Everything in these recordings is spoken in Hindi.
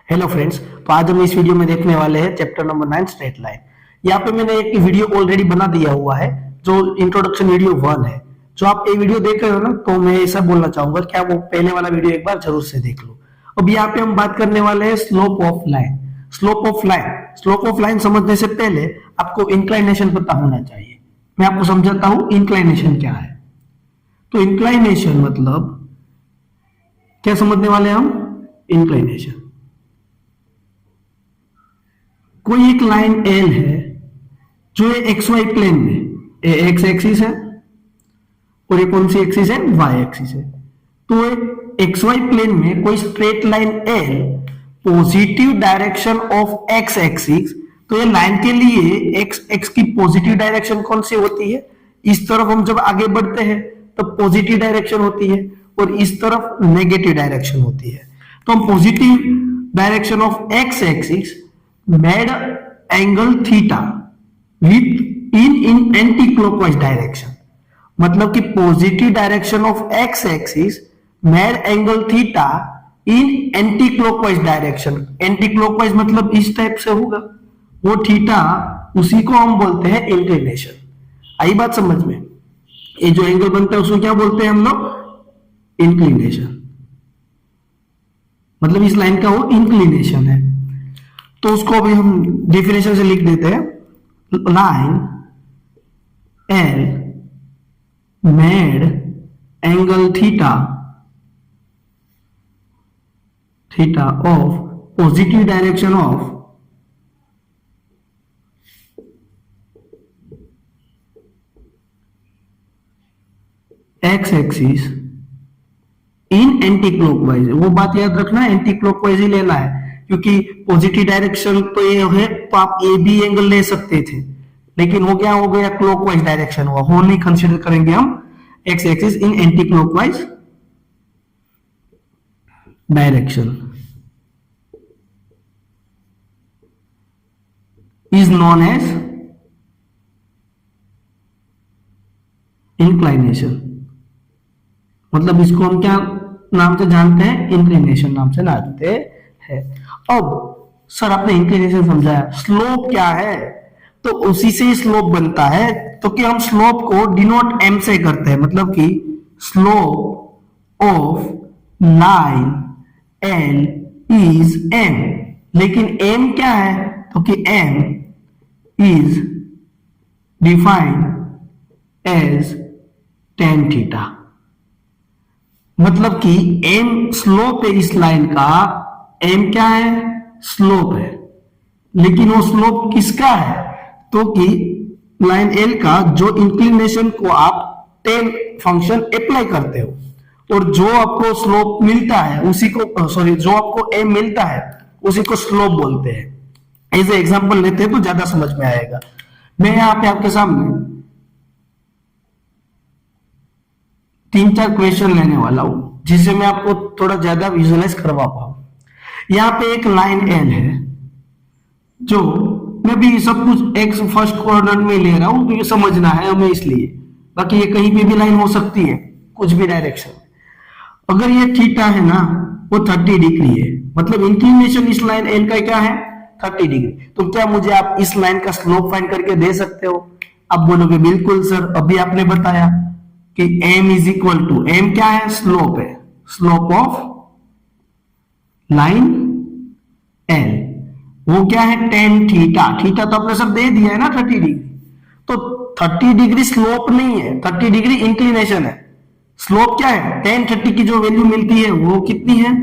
हेलो फ्रेंड्स, तो आज हम इस वीडियो में देखने वाले हैं चैप्टर नंबर 9 स्ट्रेट लाइन। यहाँ पे मैंने एक वीडियो ऑलरेडी बना दिया हुआ है जो इंट्रोडक्शन वीडियो 1 है। जो आप ये वीडियो देख रहे हो ना, तो मैं ऐसा बोलना चाहूंगा कि आप वो पहले वाला वीडियो एक बार जरूर से देख लो। अब यहाँ पे हम बात करने वाले हैं slope of line. Slope of line समझने से पहले आपको इंक्लाइनेशन पता होना चाहिए। मैं आपको समझाता हूँ इंक्लाइनेशन क्या है। तो इंक्लाइनेशन मतलब क्या समझने वाले हैं हम? इंक्लाइनेशन, कोई एक लाइन एल है जो एक्स वाई प्लेन में, एक्स एक्सिस है और ये कौन सी एक्सिस है? वाई एक्सिस है। तो एक्स वाई प्लेन में कोई straight line L positive direction of x axis, तो ये लाइन के लिए एक्स एक्स की पॉजिटिव डायरेक्शन कौन सी होती है? इस तरफ हम जब आगे बढ़ते हैं तो पॉजिटिव डायरेक्शन होती है और इस तरफ नेगेटिव डायरेक्शन होती है। तो हम positive direction of x axis made angle theta with in anti-clockwise direction, मतलब कि positive direction of x axis made angle theta in anti clockwise direction. Anti clockwise मतलब इस टाइप से होगा वो थीटा, उसी को हम बोलते हैं इंक्लिनेशन। आई बात समझ में? ये जो एंगल बनता है उसको क्या बोलते हैं हम लोग? इंक्लिनेशन। मतलब इस लाइन का वो इंक्लिनेशन है। तो उसको अभी हम डेफिनेशन से लिख देते हैं। Line L made angle theta of positive direction of x axis in anti clockwise. वो बात याद रखना, एंटी क्लॉकवाइज ही लेना है, क्योंकि पॉजिटिव डायरेक्शन तो ये है तो आप ए बी एंगल ले सकते थे, लेकिन वो क्या हो गया? क्लॉकवाइज डायरेक्शन हुआ। वो नहीं कंसीडर करेंगे हम x axis in anti clockwise direction is known as inclination. मतलब इसको हम क्या नाम से जानते हैं? इंक्लिनेशन नाम से जानते है। अब सर आपने इंक्लिनेशन समझाया, स्लोप क्या है? तो उसी से स्लोप बनता है। तो कि हम स्लोप को डिनोट एम से करते हैं, मतलब कि slope of line L is m. लेकिन एम क्या है? तो कि m is defined as tan theta. मतलब कि एम स्लोप है इस लाइन का। एम क्या है? स्लोप है। लेकिन वो स्लोप किसका है? तो कि लाइन एल का, जो इंक्लिनेशन को आप टेन फंक्शन अप्लाई करते हो और जो आपको स्लोप मिलता है उसी को, सॉरी, जो आपको एम मिलता है उसी को स्लोप बोलते हैं। ऐसे एग्जांपल लेते हैं तो ज्यादा समझ में आएगा। मैं यहां पे आपके सामने 3-4 क्वेश्चन लेने वाला हूं जिससे मैं आपको थोड़ा ज्यादा विजुअलाइज करवा पाऊं। यहाँ पे एक लाइन एल है जो मैं भी सब कुछ एक्स फर्स्ट क्वाड्रेंट में ले रहा हूं, तो ये समझना है हमें इसलिए। बाकी ये कहीं पे भी लाइन हो सकती है, कुछ भी डायरेक्शन में। अगर ये थीटा है ना, वो 30 डिग्री है, मतलब इंक्लिनेशन इस लाइन एल का क्या है? 30 डिग्री। तो क्या मुझे आप इस लाइन का स्लोप फाइंड करके दे सकते हो? आप बोलोगे बिल्कुल सर, अभी आपने बताया कि m is equal to, m क्या है? स्लोप है, स्लोप ऑफ लाइन एल। वो क्या है? tan theta. थीटा तो आपने सब दे दिया है ना, 30 डिग्री। तो 30 डिग्री स्लोप नहीं है, 30 डिग्री इंक्लिनेशन है। स्लोप क्या है? tan 30 की जो वैल्यू मिलती है वो कितनी है?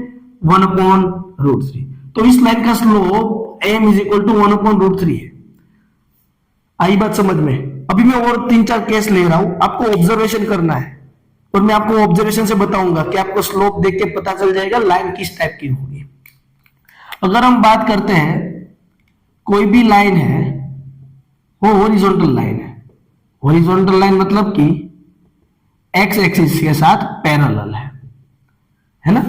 1/√3। तो इस लाइन का slope m is equal to 1/√3 है। आई बात समझ में? अभी मैं और 3-4 केस ले रहा हूं, आपको ऑब्जर्वेशन करना है और मैं आपको ऑब्जर्वेशन से बताऊंगा कि आपको स्लोप देख के पता चल जाएगा लाइन किस टाइप की होगी। अगर हम बात करते हैं, कोई भी लाइन है वो हॉरिजॉन्टल लाइन है। हॉरिजॉन्टल लाइन मतलब कि एक्स एक्सिस के साथ पैरेलल है ना।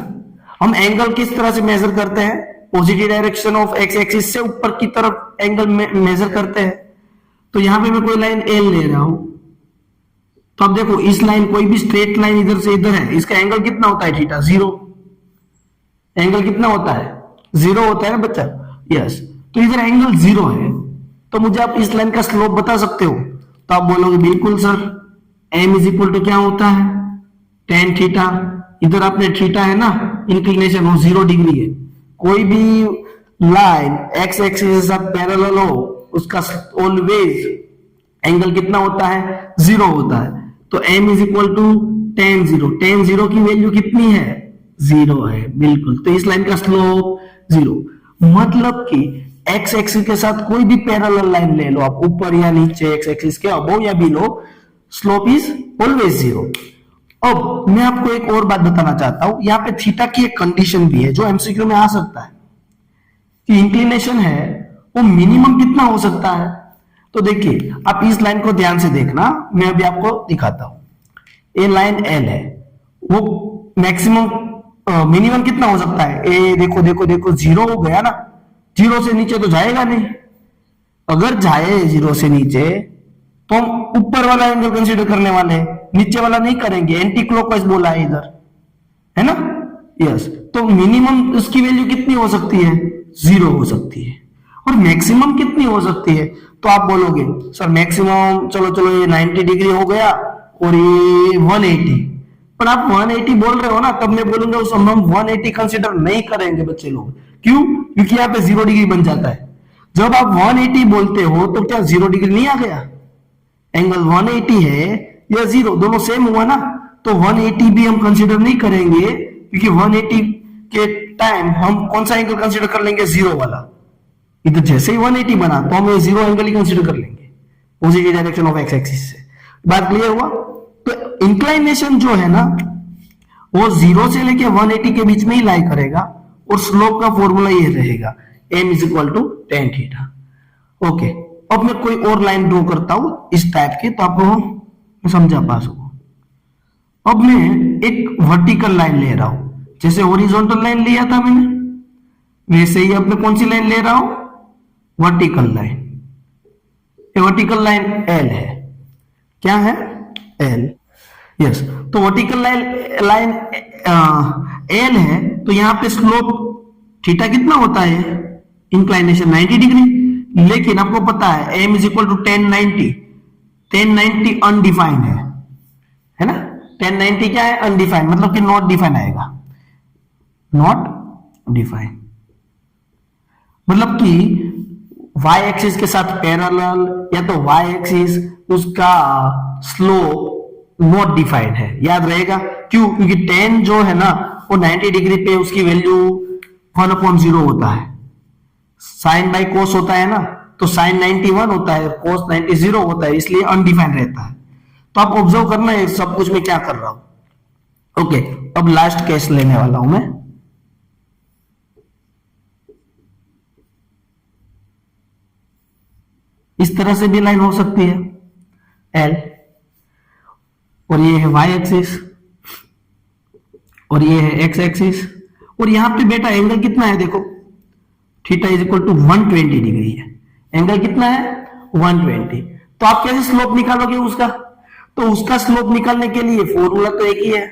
हम एंगल किस तरह से मेजर करते हैं? Positive direction of x axis से ऊपर की तरफ एंगल मेजर करते हैं। तो यहां पे मैं कोई लाइन एल ले रहा हूं, तो अब देखो इस लाइन, कोई भी स्ट्रेट लाइन इधर से इधर है, इसका एंगल कितना होता है? थीटा, 0। एंगल कितना होता है? जीरो होता है ना बच्चा, यस। तो इधर एंगल जीरो है, तो मुझे आप इस लाइन का स्लोप बता सकते हो? तो आप बोलोगे बिल्कुल sir, m is equal to क्या होता है, टेन थीटा। इधर आपने थीटा है ना, इंक्लिनेशन वो 0 डिग्री है। कोई भी लाइन एक्स एक्सिस के साथ पैरेलल हो, उसका ऑलवेज एंगल कितना होता है, 0 होता है। तो m is equal to tan zero, tan zero की वैल्यू कितनी है, 0 है, बिल्कुल। तो इस लाइन का स्लोप 0, मतलब कि एक्स एक्सिस के साथ कोई भी पैरेलल लाइन ले लो आप, ऊपर या नीचे, एक्स एक्सिस के अबव या बिलो, स्लोप इज ऑलवेज 0। अब मैं आपको एक और बात बताना चाहता हूं, यहां पे थीटा की एक कंडीशन भी है जो एमसीक्यू में आ सकता है कि इंक्लिनेशन है वो मिनिमम कितना हो सकता है। तो देखिए आप इस लाइन को ध्यान से देखना, मैं अभी आपको दिखाता हूं। ये लाइन एल है, वो मैक्सिमम मिनिमम कितना हो सकता है, ए देखो देखो देखो 0 हो गया ना, 0 से नीचे तो जाएगा नहीं। अगर जाए 0 से नीचे तो हम ऊपर वाला एंगल कंसीडर करने वाले हैं, नीचे वाला नहीं करेंगे, एंटी क्लॉकवाइज बोला है इधर, है ना, यस। तो मिनिमम उसकी वैल्यू कितनी हो सकती है, 0 हो सकती है। और मैक्सिमम कितनी हो सकती है, तो आप बोलोगे सर मैक्सिमम चलो चलो ये 90 डिग्री हो गया और ये 180, पर आप 180 बोल रहे हो ना, तब मैं बोलूंगा उस हम 180 कंसीडर नहीं करेंगे बच्चे लोग। क्यों? क्योंकि यहाँ पे 0 डिग्री बन जाता है। जब आप 180 बोलते हो तो क्या 0 डिग्री नहीं आ गया, एंगल 180 है या 0 दोनों सेम हुआ ना, तो 180 भी हम कंसीडर नहीं करेंगे, क्योंकि 180 के टाइम हम कौन सा एंगल कंसीडर कर लेंगे, 0 वाला। इधर जैसे ही 180 बना तो हम 0 एंगल ही कंसीडर कर लेंगे, positive direction of x axis से। बात क्लियर हुआ? तो इंक्लाइनेशन जो है ना वो 0 से लेके 180 के बीच में ही लाई करेगा, और स्लोप का फॉर्मूला ये रहेगा, m is equal to tan theta. Okay, अब मैं कोई और लाइन ड्रॉ करता हूं इस टाइप के, तो आपको समझा पा सकूं। अब मैं एक वर्टिकल लाइन ले रहा हूं, जैसे हॉरिजॉन्टल लाइन लिया था मैंने, वैसे ही अब मैं कौन सी लाइन ले रहा हूं, वर्टिकल लाइन। ये वर्टिकल लाइन एल है, क्या है, एल, यस। तो वर्टिकल लाइन एल है, तो यहां पे स्लोप थीटा कितना होता है, इंक्लाइनेशन 90 डिग्री। लेकिन आपको पता है m is equal to 1090, 1090 undefined है ना, 1090 क्या है, अनडिफाइंड, मतलब कि नॉट डिफाइन आएगा, नॉट डिफाइंड, मतलब कि y एक्सिस के साथ पैरेलल या तो y एक्सिस उसका स्लोप नॉट डिफाइंड है, याद रहेगा। क्यों? क्योंकि 10 जो है ना वो 90 डिग्री पे उसकी वैल्यू 1/0 होता है, साइन बाई कोस होता है ना, तो साइन 91 होता है, कोस 90 0 होता है, इसलिए अनडिफाइंड रहता है। तो आप ऑब्जर्व करना है सब कुछ मैं क्या कर रहा हूं। ओके, अब लास्ट केस लेने वाला हूं मैं। इस तरह से भी लाइन हो सकती है एल, और ये है y एक्सिस, और ये है x एक्सिस, और यहां पे बेटा एंगल कितना है, देखो theta is equal to 120 degree है, एंगल कितना है, 120। तो आप कैसे स्लोप निकालोगे उसका, तो उसका स्लोप निकालने के लिए फॉर्मूला तो एक ही है,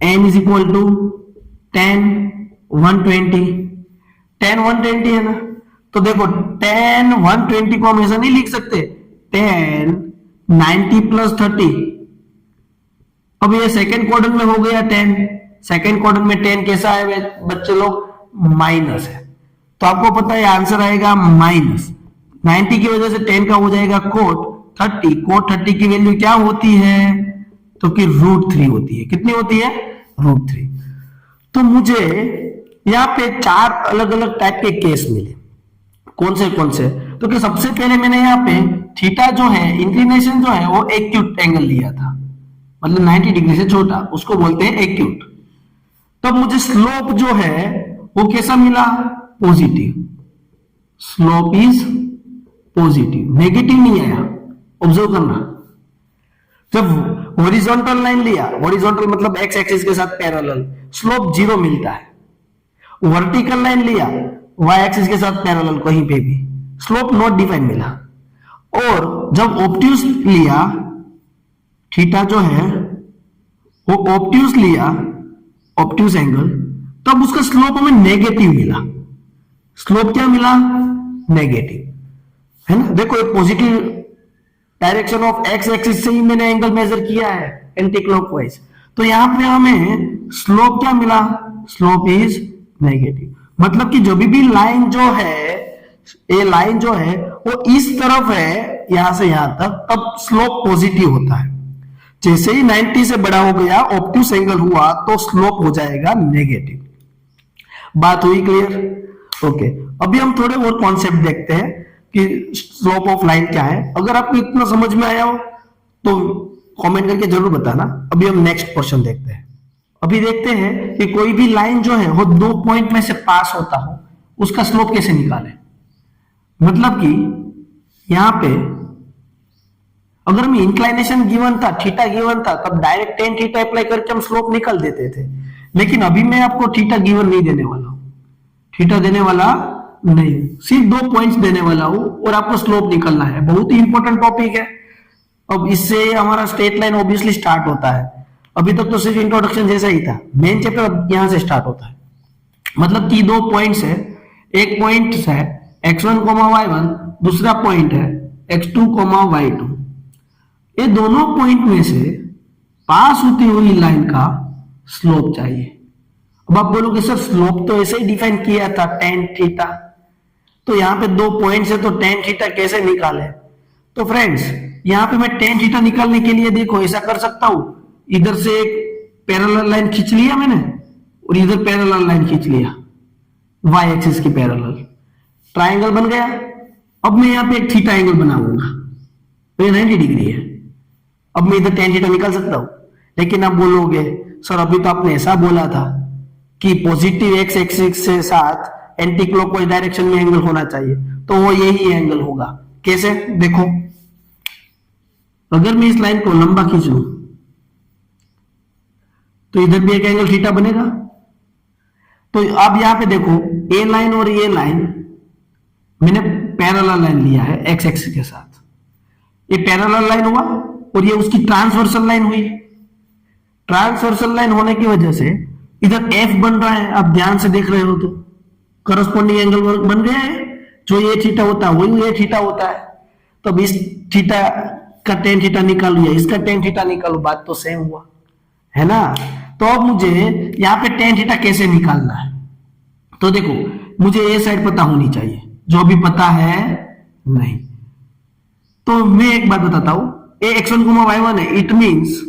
m इज इक्वल टू 10 120, 10 120 है ना। तो देखो 10 120 को हम ऐसा नहीं लिख सकते, 10 90 प्लस 30। अब ये सेकेंड क्वाड्रेंट में हो गया 10, सेकेंड क्वाड्रेंट में 10 कैसा है बच्चे लोग, माइनस है, तो आपको पता है आंसर आएगा माइनस 90 की वजह से 10 का हो जाएगा कोट 30, कोट 30 की वैल्यू क्या होती है, तो कि √3 होती है। कितनी होती है, √3। तो मुझे यहाँ पे 4 अलग अलग टाइप के केस मिले, कौन से, तो कि सबसे पहले मैंने यहाँ पे थीटा जो है, इंक्लिनेशन जो है वो एक्यूट एंगल लिया था, मतलब 90 डिग्री से छोटा, उसको बोलते हैं एक्यूट। तब मुझे स्लोप जो है वो कैसा मिला, positive, slope is positive, negative नहीं आया, ऑब्जर्व करना। जब हॉरिजॉन्टल लाइन लिया, हॉरिजॉन्टल मतलब एक्स एक्सिस के साथ पैरेलल, स्लोप 0 मिलता है। वर्टिकल लाइन लिया y एक्सिस के साथ पैरेलल, कहीं पे भी स्लोप नॉट डिफाइन मिला। और जब ऑब्ट्यूज लिया, थीटा जो है वो ऑब्ट्यूज लिया, ऑब्ट्यूज एंगल, तब उसका स्लोप हमें नेगेटिव मिला। स्लोप क्या मिला? नेगेटिव, है ना। देखो ये positive direction of x axis से ही मैंने एंगल मेजर किया है एंटी क्लॉकवाइज, तो यहां पे हमें स्लोप क्या मिला? Slope is negative. मतलब कि जो भी लाइन जो है, ये लाइन जो है वो इस तरफ है यहां से यहां तक, तब स्लोप पॉजिटिव होता है। जैसे ही 90 से बड़ा हो गया, ऑब्ट्यूस एंगल हुआ, तो स्लोप हो जाएगा नेगेटिव। बात हुई क्लियर? ओके, अभी हम थोड़े और कॉन्सेप्ट देखते हैं कि स्लोप ऑफ लाइन क्या है। अगर आपको इतना समझ में आया हो तो कमेंट करके जरूर बताना। अभी हम नेक्स्ट क्वेश्चन देखते हैं। अभी देखते हैं कि कोई भी लाइन जो है वो 2 पॉइंट में से पास होता हो, उसका स्लोप कैसे निकालें। मतलब कि यहां पे अगर हम इंक्लाइनेशन गिवन था, थीटा गिवन था, तब डायरेक्ट टेन थीटा अप्लाई करके हम स्लोप निकाल देते थे। लेकिन अभी मैं आपको थीटा गिवन नहीं देने वाला हूं, थीटा देने वाला नहीं, सिर्फ 2 पॉइंट्स देने वाला हूं और आपको स्लोप निकालना है। बहुत ही इंपॉर्टेंट टॉपिक है। अब इससे हमारा स्ट्रेट लाइन ऑब्वियसली स्टार्ट होता है। अभी तक तो सिर्फ इंट्रोडक्शन जैसा ही था, मेन चैप्टर यहां से स्टार्ट होता है। मतलब कि 2 पॉइंट्स है, एक पॉइंट है x1, y1, दूसरा पॉइंट है x2, y2। ये दोनों पॉइंट में से पास होती हुई लाइन का स्लोप चाहिए। अब आप बोलोगे सर स्लोप तो ऐसे ही डिफाइन किया था tan थीटा, तो यहां पे 2 पॉइंट्स है तो tan थीटा कैसे निकाले? तो फ्रेंड्स यहां पे मैं tan थीटा निकालने के लिए देखो ऐसा कर सकता हूं, इधर से एक पैरेलल लाइन खींच लिया मैंने और इधर पैरेलल लाइन खींच लिया, y एक्सिस की पैरेलल, ट्राइंगल बन गया। अब मैं यहां पे एक थीटा एंगल बनाऊंगा, तो ये 90 डिग्री है। अब मैं इधर tan थीटा निकाल सकता हूं। लेकिन आप बोलोगे सर अभी तो आपने ऐसा बोला था कि पॉजिटिव एक्स एक्सिस के साथ एंटी क्लॉकवाइज डायरेक्शन में एंगल होना चाहिए, तो वो यही एंगल होगा। कैसे? देखो, अगर मैं इस लाइन को लंबा खींच लूं तो इधर भी एक एंगल थीटा बनेगा। तो अब यहां पे देखो, ए लाइन और ये लाइन मैंने पैरेलल लाइन लिया है एक्स एक्सिस के साथ, ये पैरेलल लाइन हुआ और ये उसकी ट्रांसवर्सल लाइन हुई। ट्रांसवर्सल लाइन होने की वजह से इधर एफ बन रहा है, आप ध्यान से देख रहे हो तो करस्पॉन्डिंग एंगल बन गया है। जो ये थीटा होता है वही ये थीटा होता है। तो अब इस थीटा का टेन थीटा निकालो या इसका टेन थीटा निकालो, बात तो सेम हुआ, है ना। तो अब मुझे यहां पे टेन थीटा कैसे निकालना है? तो देखो, मुझे ये साइड पता होनी चाहिए, जो अभी पता है नहीं। तो मैं एक बात बताता हूं, ये x1, y1 है, इट मींस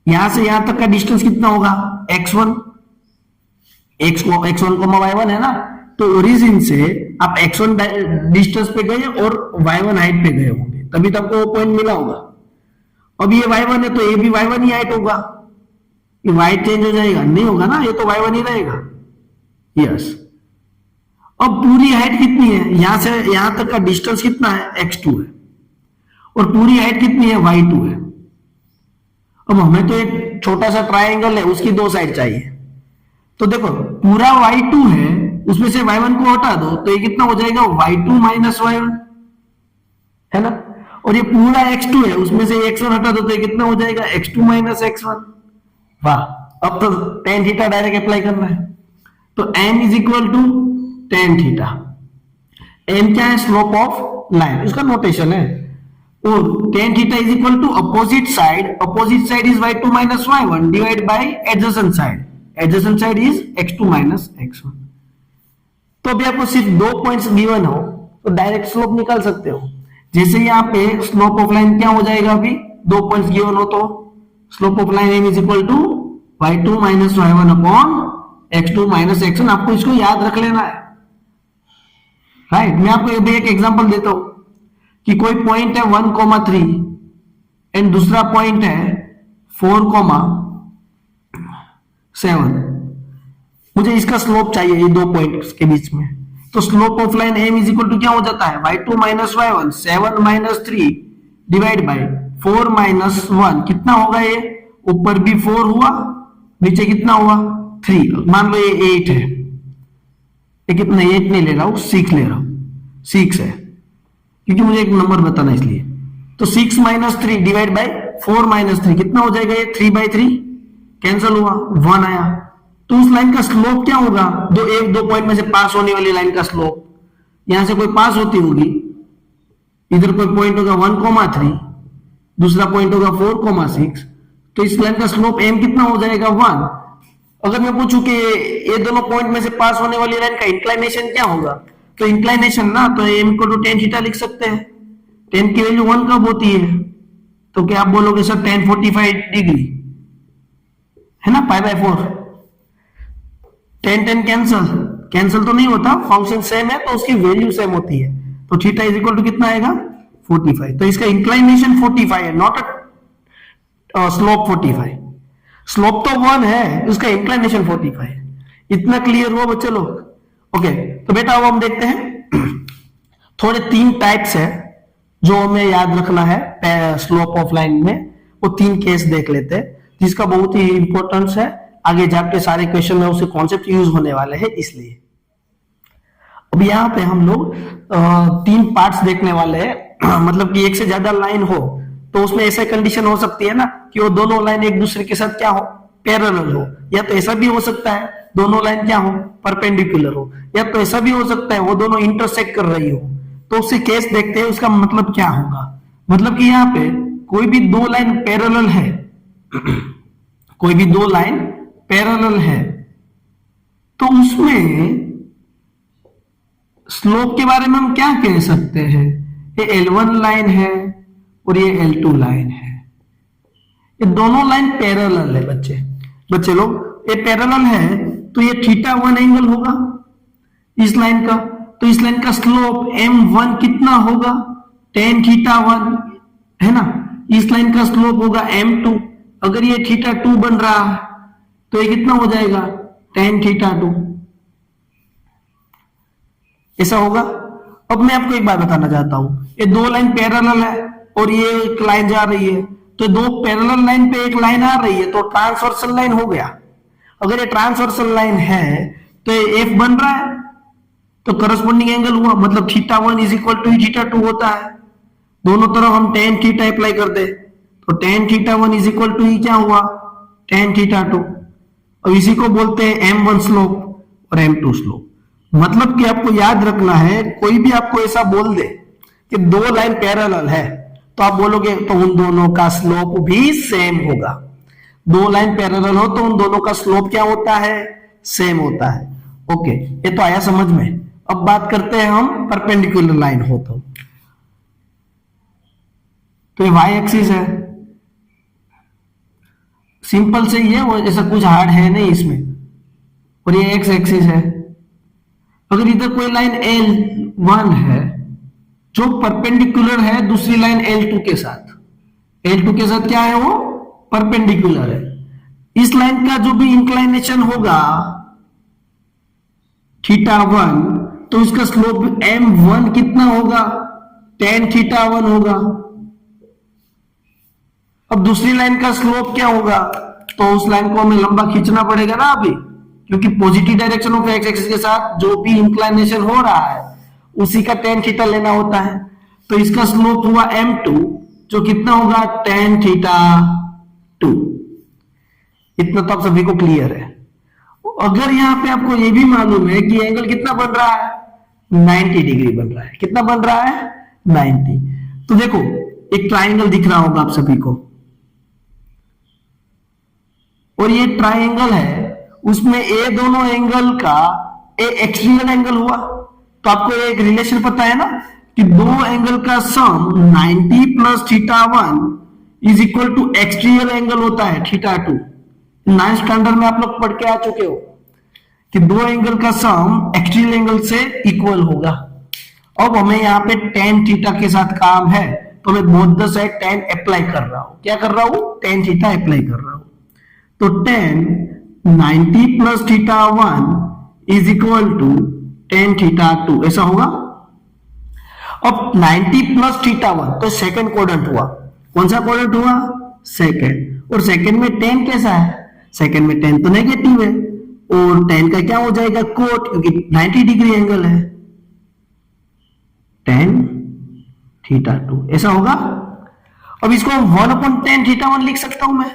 यहां से यहां तक का डिस्टेंस कितना होगा? x1, y1 है ना। तो ओरिजिन से आप x1 डिस्टेंस पे गए और y1 हाइट पे गए होंगे, तभी तो आपको वो पॉइंट मिला होगा। अब ये y1 है तो ये भी y1 ही हाइट होगा। ये y चेंज हो जाएगा? नहीं होगा ना, ये तो y1 ही रहेगा। यस। अब पूरी हाइट कितनी है? यहां से यहां तक का डिस्टेंस कितना है? x2 है, और पूरी हाइट कितनी है? y2 है। अब हमें तो एक छोटा सा ट्राइंगल है, उसकी 2 साइड चाहिए। तो देखो, पूरा y2 है, उसमें से y1 को हटा दो तो ये कितना हो जाएगा? y2 माइनस y1, है ना। और ये पूरा x2 है, उसमें से x1 हटा दो तो ये कितना हो जाएगा? x2 minus x1। वाह, अब तो tan थीटा डायरेक्ट अप्लाई करना है। तो n is equal to tan theta. n क्या है? स्लोप ऑफ लाइन, उसका नोटेशन है। और tan theta is equal to opposite side is y2 minus y1 divide by adjacent side is x2 minus x1। तो अभी आपको सिर्फ 2 पॉइंट्स गिवन हो तो डायरेक्ट स्लोप निकाल सकते हो। जैसे यहाँ पे स्लोप ऑफ लाइन क्या हो जाएगा? अभी 2 पॉइंट्स गिवन हो तो slope of line is equal to y2 minus y1 upon x2 minus x1। आपको इसको याद रख लेना है, राइट। मैं आपको अभी एक एग्जांपल देता हूं कि कोई पॉइंट है 1,3 एंड दूसरा पॉइंट है 4,7। मुझे इसका स्लोप चाहिए ये 2 पॉइंट्स के बीच में। तो slope of line m is equal to क्या हो जाता है? y2 minus y1, 7 minus 3 divide by 4 minus 1। कितना होगा ये? ऊपर भी 4 हुआ, नीचे कितना हुआ? 3। मान लो ये 8 है, ये कितना? 8 नहीं ले रहा हूं, 6 ले रहा हूं। 6 है क्योंकि मुझे एक नंबर बताना इसलिए। तो 6 माइनस 3 डिवाइड बाय 4 माइनस 3 कितना हो जाएगा? ये 3/3 कैंसिल हुआ, 1 आया। तो उस लाइन का स्लोप क्या होगा, दो पॉइंट में से पास होने वाली लाइन का स्लोप, यहां से कोई पास होती होगी, इधर कोई पॉइंट होगा 1,3, दूसरा पॉइंट होगा 4,6, तो इस लाइन का स्लोप m कितना हो जाएगा 1। अगर मैं पूछूं कि ये दोनों पॉइंट में से पास होने वाली लाइन का इंक्लाइनेशन क्या होगा, तो इंक्लाइनेशन ना तो m को tan थीटा लिख सकते हैं। tan की वैल्यू 1 कब होती है, तो क्या आप बोलोगे सर tan 45 डिग्री है ना, π/4। tan कैंसल तो नहीं होता, फंक्शन सेम है तो उसकी वैल्यू सेम होती है, तो थीटा इज इक्वल टू कितना आएगा 45। तो इसका इंक्लाइनेशन 45 है, नॉट स्लोप 45। स्लोप तो 1 है, उसका इंक्लाइनेशन 45 है। इतना क्लियर हुआ बच्चे लोग? ओके, तो बेटा अब हम देखते हैं थोड़े 3 टाइप्स है जो हमें याद रखना है स्लोप ऑफ लाइन में, वो 3 केस देख लेते हैं जिसका बहुत ही इंपॉर्टेंस है, आगे जाके सारे क्वेश्चन में उसके कॉन्सेप्ट यूज होने वाले हैं। इसलिए अब यहाँ पे हम लोग 3 पार्ट्स देखने वाले हैं मतलब कि एक से ज्यादा लाइन हो तो उसमें ऐसा कंडीशन हो सकती है ना कि वो दोनों लाइन एक दूसरे के साथ क्या हो, पैरेलल हो, या तो ऐसा भी हो सकता है दोनों लाइन क्या हो, परपेंडिकुलर हो, या तो ऐसा भी हो सकता है वो दोनों इंटरसेक्ट कर रही हो। तो उससे केस देखते हैं उसका मतलब क्या होगा। मतलब कि यहाँ पे कोई भी 2 लाइन पैरेलल है कोई भी 2 लाइन पैरेलल है तो उसमें स्लोप के बारे में हम क्या कह सकते हैं, ये L1 लाइन है और ये L2 लाइन है, ये दोनों लाइन पैरेलल है बच्चे लोग, ये पैरेलल है तो ये θ1 एंगल होगा इस लाइन का, तो इस लाइन का स्लोप m1 कितना होगा, tan θ1 है ना, इस लाइन का स्लोप होगा m2। अगर ये θ2 बन रहा है तो ये कितना हो जाएगा tan θ2, ऐसा होगा। अब मैं आपको एक बात बताना चाहता हूं, ये 2 लाइन पैरेलल है और ये एक लाइन जा रही है, तो 2 पैरेलल लाइन पे एक लाइन आ रही है तो ट्रांसवर्सल लाइन हो गया। अगर ये ट्रांसवर्सल लाइन है तो ये f बन रहा है तो करस्पॉन्डिंग एंगल हुआ, मतलब θ1 इज इक्वल टू θ2 होता है। दोनों तरफ हम tan थीटा अप्लाई कर दे तो tan θ1 इज इक्वल टू क्या हुआ tan θ2। और इसी को बोलते हैं m1 स्लोप और m2 स्लोप। मतलब कि आपको याद रखना है, कोई भी आपको ऐसा बोल दे कि 2 लाइन पैरेलल है तो आप बोलोगे तो उन दोनों का स्लोप भी सेम होगा। 2 लाइन पैरेलल हो तो उन दोनों का स्लोप क्या होता है, सेम होता है। ओके, ये तो आया समझ में। अब बात करते हैं हम परपेंडिकुलर लाइन हो तो ये y एक्सिस है, सिंपल से ये वो ऐसा कुछ हार्ड है नहीं इसमें, और ये x एक्सिस है। अगर इधर कोई लाइन L1 है जो परपेंडिकुलर है दूसरी लाइन L2 के साथ, L2 के साथ क्या है वो परपेंडिकुलर है, इस लाइन का जो भी इंक्लाइनेशन होगा θ1 तो उसका स्लोप m1 कितना होगा tan θ1 होगा। अब दूसरी लाइन का स्लोप क्या होगा, तो उस लाइन को हमें लंबा खींचना पड़ेगा ना अभी, क्योंकि positive direction of x axis के साथ जो भी इंक्लाइनेशन हो रहा है उसी का tan थीटा लेना होता है। तो इसका स्लोप हुआ m2 जो कितना होगा tan θ2। इतना तो आप सभी को क्लियर है। अगर यहां पे आपको ये भी मालूम है कि एंगल कितना बन रहा है 90 डिग्री बन रहा है, कितना बन रहा है 90। तो देखो एक ट्राइंगल दिख रहा होगा आप सभी को, और ये ट्राइंगल है उसमें ए दोनों एंगल का ए एक्सट्रीयल एंगल हुआ, तो आपको एक रिलेशन पता है ना कि 2 एंगल का sum 90 plus θ1 is equal to exterior angle होता है θ2। 9th स्टैंडर्ड में आप लोग पढ़ के आ चुके हो कि 2 एंगल का सम एक्सट्रीयल एंगल से इक्वल होगा। अब हमें यहाँ पे tan थीटा के साथ काम है तो मैं both the side tan apply कर रहा हूं। क्या कर रहा हूं, tan थीटा अप्लाई कर रहा हूं। तो tan 90 plus θ1 is equal to tan θ2, ऐसा होगा। अब 90 प्लस θ1 तो सेकंड क्वाड्रेंट हुआ, कौन सा क्वाड्रेंट हुआ सेकंड, और सेकंड में tan कैसा है, सेकंड में tan तो नेगेटिव है और tan का क्या हो जाएगा कोट, क्योंकि 90 डिग्री एंगल है tan θ2, ऐसा होगा। अब इसको 1/tan θ1 लिख सकता हूं मैं,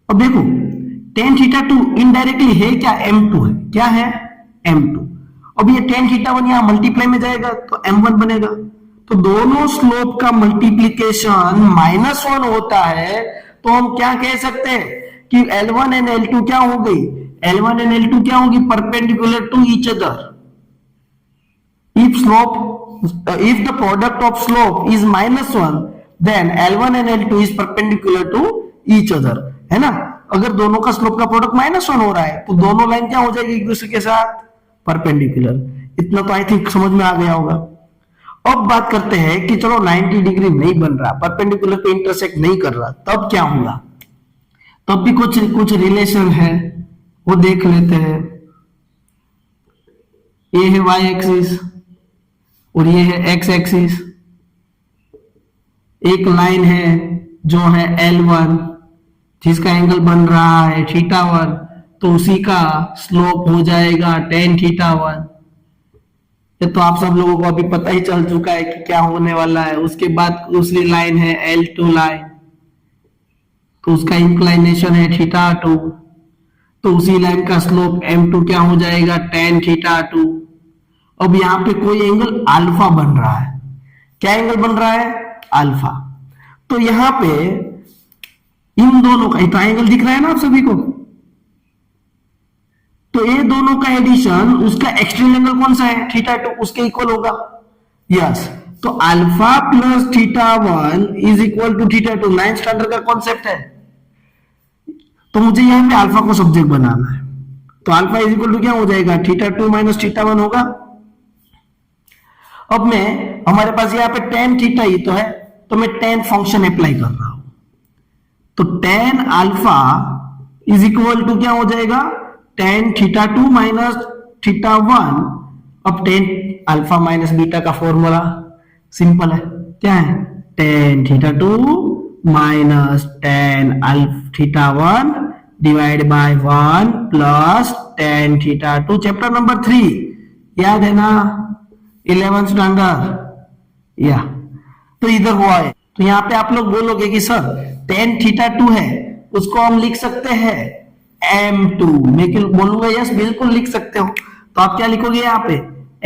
अब देखो tan थीटा 2 इनडायरेक्टली है क्या, m2 है, क्या है m2। अब ये tan थीटा 1 यहां मल्टीप्लाई में जाएगा तो m1 बनेगा। तो दोनों स्लोप का मल्टीप्लीकेशन -1 होता है, तो हम क्या कह सकते हैं कि L1 एंड L2 क्या हो गई, L1 एंड L2 क्या होगी, perpendicular to each other. if the product of slope is -1 then L1 and L2 is perpendicular to each other, है ना। अगर दोनों का स्लोप का प्रोडक्ट -1 हो रहा है तो दोनों लाइन क्या हो जाएगी एक दूसरे के साथ, परपेंडिकुलर। इतना तो आई थिंक समझ में आ गया होगा। अब बात करते हैं कि चलो 90 डिग्री नहीं बन रहा, परपेंडिकुलर पे इंटरसेक्ट नहीं कर रहा, तब क्या होगा। तब भी कुछ रिलेशन है, वो देख लेते हैं। ये है y एक्सिस और ये है x एक्सिस। एक लाइन है जो है L1 जिसका एंगल बन रहा है θ1, तो उसी का स्लोप हो जाएगा tan θ1। ये तो आप सब लोगों को अभी पता ही चल चुका है कि क्या होने वाला है। उसके बाद दूसरी लाइन है L2 लाइन, तो उसका इंक्लाइनेशन है θ2, तो उसी लाइन का स्लोप m2 क्या हो जाएगा tan θ2। अब यहां पे कोई एंगल अल्फा बन रहा है, क्या एंगल बन रहा है, अल्फा। तो यहां पे इन दोनों का ट्रायंगल दिख रहा है ना आप सभी को, तो ये दोनों का एडिशन उसका एक्सट्रीम एंगल कौन सा है, θ2, उसके इक्वल होगा। यस, तो alpha plus θ1 is equal to θ2, 9th standard का कॉन्सेप्ट है। तो मुझे यहां पे अल्फा को सब्जेक्ट बनाना है, तो अल्फा इज इक्वल टू क्या हो जाएगा, θ2 माइनस θ1 होगा। अब मैं हमारे पास यहाँ पे tan थीटा ही तो है, तो मैं tan फंक्शन अप्लाई कर रहा हूं, तो tan alpha is equal to क्या हो जाएगा, tan θ2 माइनस θ1। अब tan अल्फा माइनस बीटा का फॉर्मूला सिंपल है, क्या है, tan θ2 minus tan θ1 divide by 1 plus tan θ2। Chapter number 3 याद है ना, 11th स्टैंडर्ड। या तो इधर हुआ है, तो यहां पे आप लोग बोलोगे कि सर tan θ2 है उसको हम लिख सकते हैं m2। मैं बोलूंगा यस बिल्कुल लिख सकते हो। तो आप क्या लिखोगे यहाँ पे,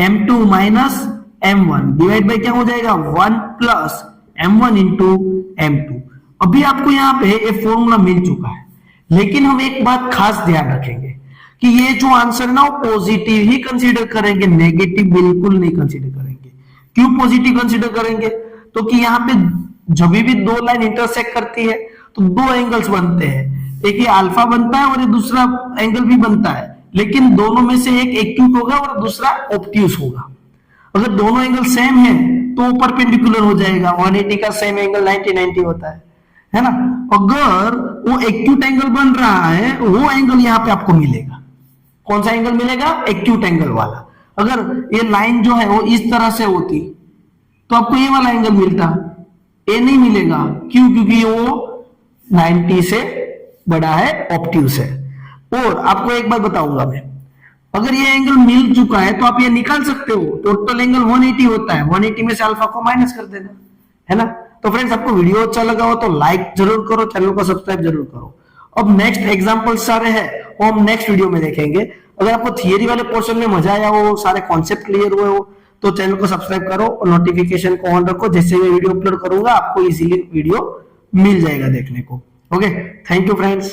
m2 minus m1 divide by क्या हो जाएगा, 1 प्लस m1 इंटू m2। अभी आपको यहाँ पे ये फॉर्मूला मिल चुका है, लेकिन हम एक बात खास ध्यान रखेंगे कि ये जो आंसर ना वो पॉजिटिव ही कंसीडर करेंगे, नेगेटिव बिल्कुल नहीं कंसीडर करेंगे। क्यों पॉजिटिव कंसीडर करेंगे, तो कि यहाँ पे जब भी दो लाइन इंटरसेक्ट करती है तो दो एंगल्स बनते हैं, एक ये अल्फा बनता है और ये दूसरा एंगल भी बनता है, लेकिन दोनों में से एक एक्यूट होगा और दूसरा ऑब्ट्यूस होगा। अगर दोनों एंगल सेम है तो परपेंडिकुलर हो जाएगा, 180 का सेम एंगल 90 होता है ना। अगर वो एक्यूट एंगल बन रहा है, वो एंगल यहाँ पे आपको मिलेगा। कौन सा एंगल मिलेगा, एक्यूट एंगल वाला। अगर ये लाइन जो है वो इस तरह से होती तो आपको ये वाला एंगल मिलता, ये नहीं मिलेगा। क्यों, क्योंकि वो 90 से बड़ा है, ऑब्ट्यूस है। और आपको एक बात बताऊंगा मैं, अगर ये एंगल मिल चुका है तो आप ये निकाल सकते हो, टोटल एंगल 180 होता है, 180 में से अल्फा को माइनस कर देना, है ना। तो फ्रेंड्स आपको वीडियो अच्छा लगा हो तो लाइक जरूर करो, चैनल को सब्सक्राइब जरूर करो। अब नेक्स्ट एग्जांपल सारे हैं वो हम नेक्स्ट वीडियो में देखेंगे। अगर आपको थियरी वाले पोर्शन में मजा आया हो, सारे कॉन्सेप्ट क्लियर हुए हो, तो चैनल को सब्सक्राइब करो और नोटिफिकेशन को ऑन रखो, जैसे मैं वीडियो अपलोड करूंगा आपको इजीली वीडियो मिल जाएगा देखने को। Okay, thank you friends.